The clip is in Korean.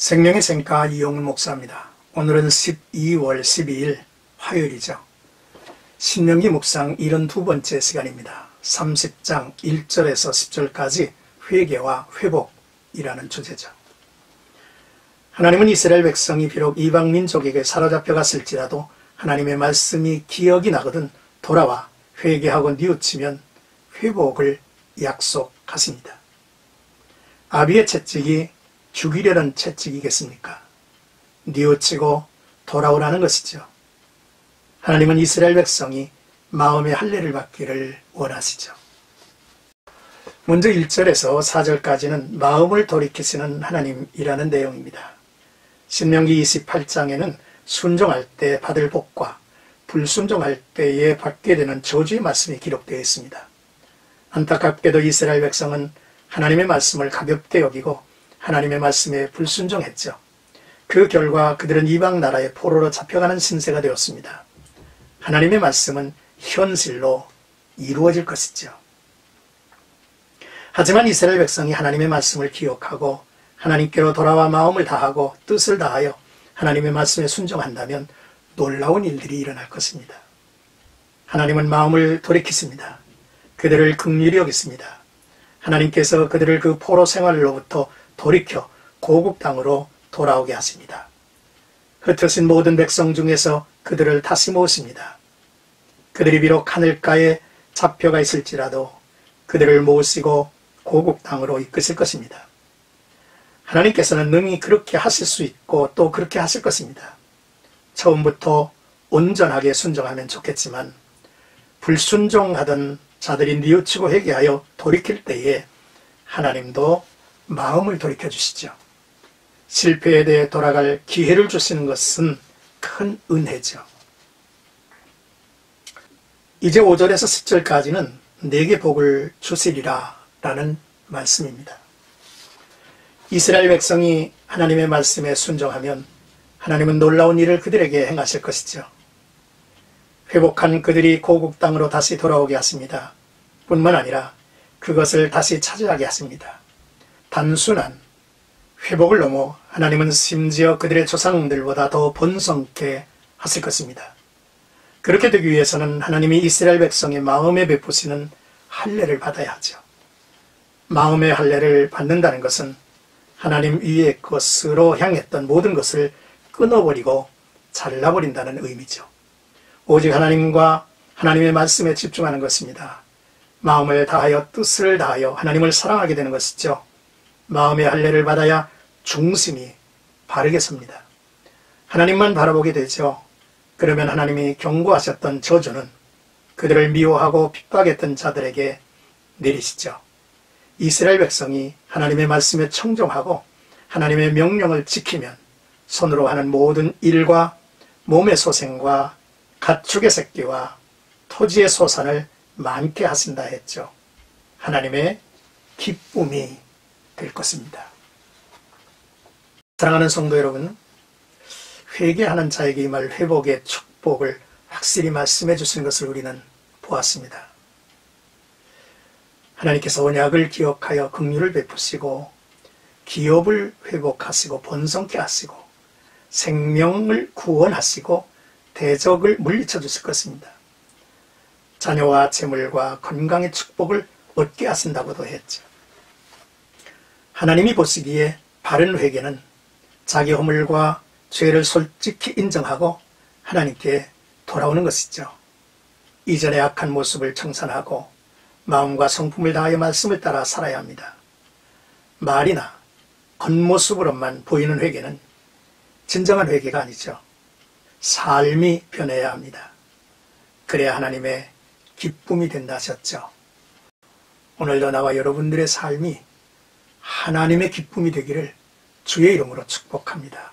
생명의 샘가 이용훈 목사입니다. 오늘은 12월 12일 화요일이죠. 신명기 묵상 72번째 시간입니다. 30장 1절에서 10절까지 회개와 회복이라는 주제죠. 하나님은 이스라엘 백성이 비록 이방 민족에게 사로잡혀 갔을지라도 하나님의 말씀이 기억이 나거든 돌아와 회개하고 뉘우치면 회복을 약속하십니다. 아비의 채찍이 죽이려는 채찍이겠습니까? 뉘우치고 돌아오라는 것이죠. 하나님은 이스라엘 백성이 마음의 할례를 받기를 원하시죠. 먼저 1절에서 4절까지는 마음을 돌이키시는 하나님이라는 내용입니다. 신명기 28장에는 순종할 때 받을 복과 불순종할 때에 받게 되는 저주의 말씀이 기록되어 있습니다. 안타깝게도 이스라엘 백성은 하나님의 말씀을 가볍게 여기고 하나님의 말씀에 불순종했죠. 그 결과 그들은 이방 나라의 포로로 잡혀가는 신세가 되었습니다. 하나님의 말씀은 현실로 이루어질 것이죠. 하지만 이스라엘 백성이 하나님의 말씀을 기억하고 하나님께로 돌아와 마음을 다하고 뜻을 다하여 하나님의 말씀에 순종한다면 놀라운 일들이 일어날 것입니다. 하나님은 마음을 돌이키십니다. 그들을 긍휼히 여기십니다. 하나님께서 그들을 그 포로 생활로부터 돌이켜 고국 땅으로 돌아오게 하십니다. 흩어진 모든 백성 중에서 그들을 다시 모으십니다. 그들이 비록 하늘가에 잡혀가 있을지라도 그들을 모으시고 고국 땅으로 이끄실 것입니다. 하나님께서는 능히 그렇게 하실 수 있고 또 그렇게 하실 것입니다. 처음부터 온전하게 순종하면 좋겠지만 불순종하던 자들이 뉘우치고 회개하여 돌이킬 때에 하나님도 마음을 돌이켜 주시죠. 실패에 대해 돌아갈 기회를 주시는 것은 큰 은혜죠. 이제 5절에서 10절까지는 내게 복을 주시리라 라는 말씀입니다. 이스라엘 백성이 하나님의 말씀에 순종하면 하나님은 놀라운 일을 그들에게 행하실 것이죠. 회복한 그들이 고국 땅으로 다시 돌아오게 하십니다. 뿐만 아니라 그것을 다시 차지하게 하십니다. 단순한 회복을 넘어 하나님은 심지어 그들의 조상들보다 더 번성케 하실 것입니다. 그렇게 되기 위해서는 하나님이 이스라엘 백성의 마음에 베푸시는 할례를 받아야 하죠. 마음의 할례를 받는다는 것은 하나님 위의 것으로 향했던 모든 것을 끊어버리고 잘라버린다는 의미죠. 오직 하나님과 하나님의 말씀에 집중하는 것입니다. 마음을 다하여 뜻을 다하여 하나님을 사랑하게 되는 것이죠. 마음의 할례를 받아야 중심이 바르게 섭니다. 하나님만 바라보게 되죠. 그러면 하나님이 경고하셨던 저주는 그들을 미워하고 핍박했던 자들에게 내리시죠. 이스라엘 백성이 하나님의 말씀에 청종하고 하나님의 명령을 지키면 손으로 하는 모든 일과 몸의 소생과 가축의 새끼와 토지의 소산을 많게 하신다 했죠. 하나님의 기쁨이 될 것입니다. 사랑하는 성도 여러분, 회개하는 자에게 임할 회복의 축복을 확실히 말씀해 주신 것을 우리는 보았습니다. 하나님께서 언약을 기억하여 긍휼을 베푸시고 기업을 회복하시고 번성케 하시고 생명을 구원하시고 대적을 물리쳐 주실 것입니다. 자녀와 재물과 건강의 축복을 얻게 하신다고도 했죠. 하나님이 보시기에 바른 회개는 자기 허물과 죄를 솔직히 인정하고 하나님께 돌아오는 것이죠. 이전의 악한 모습을 청산하고 마음과 성품을 다하여 말씀을 따라 살아야 합니다. 말이나 겉모습으로만 보이는 회개는 진정한 회개가 아니죠. 삶이 변해야 합니다. 그래야 하나님의 기쁨이 된다 하셨죠. 오늘도 나와 여러분들의 삶이 하나님의 기쁨이 되기를 주의 이름으로 축복합니다.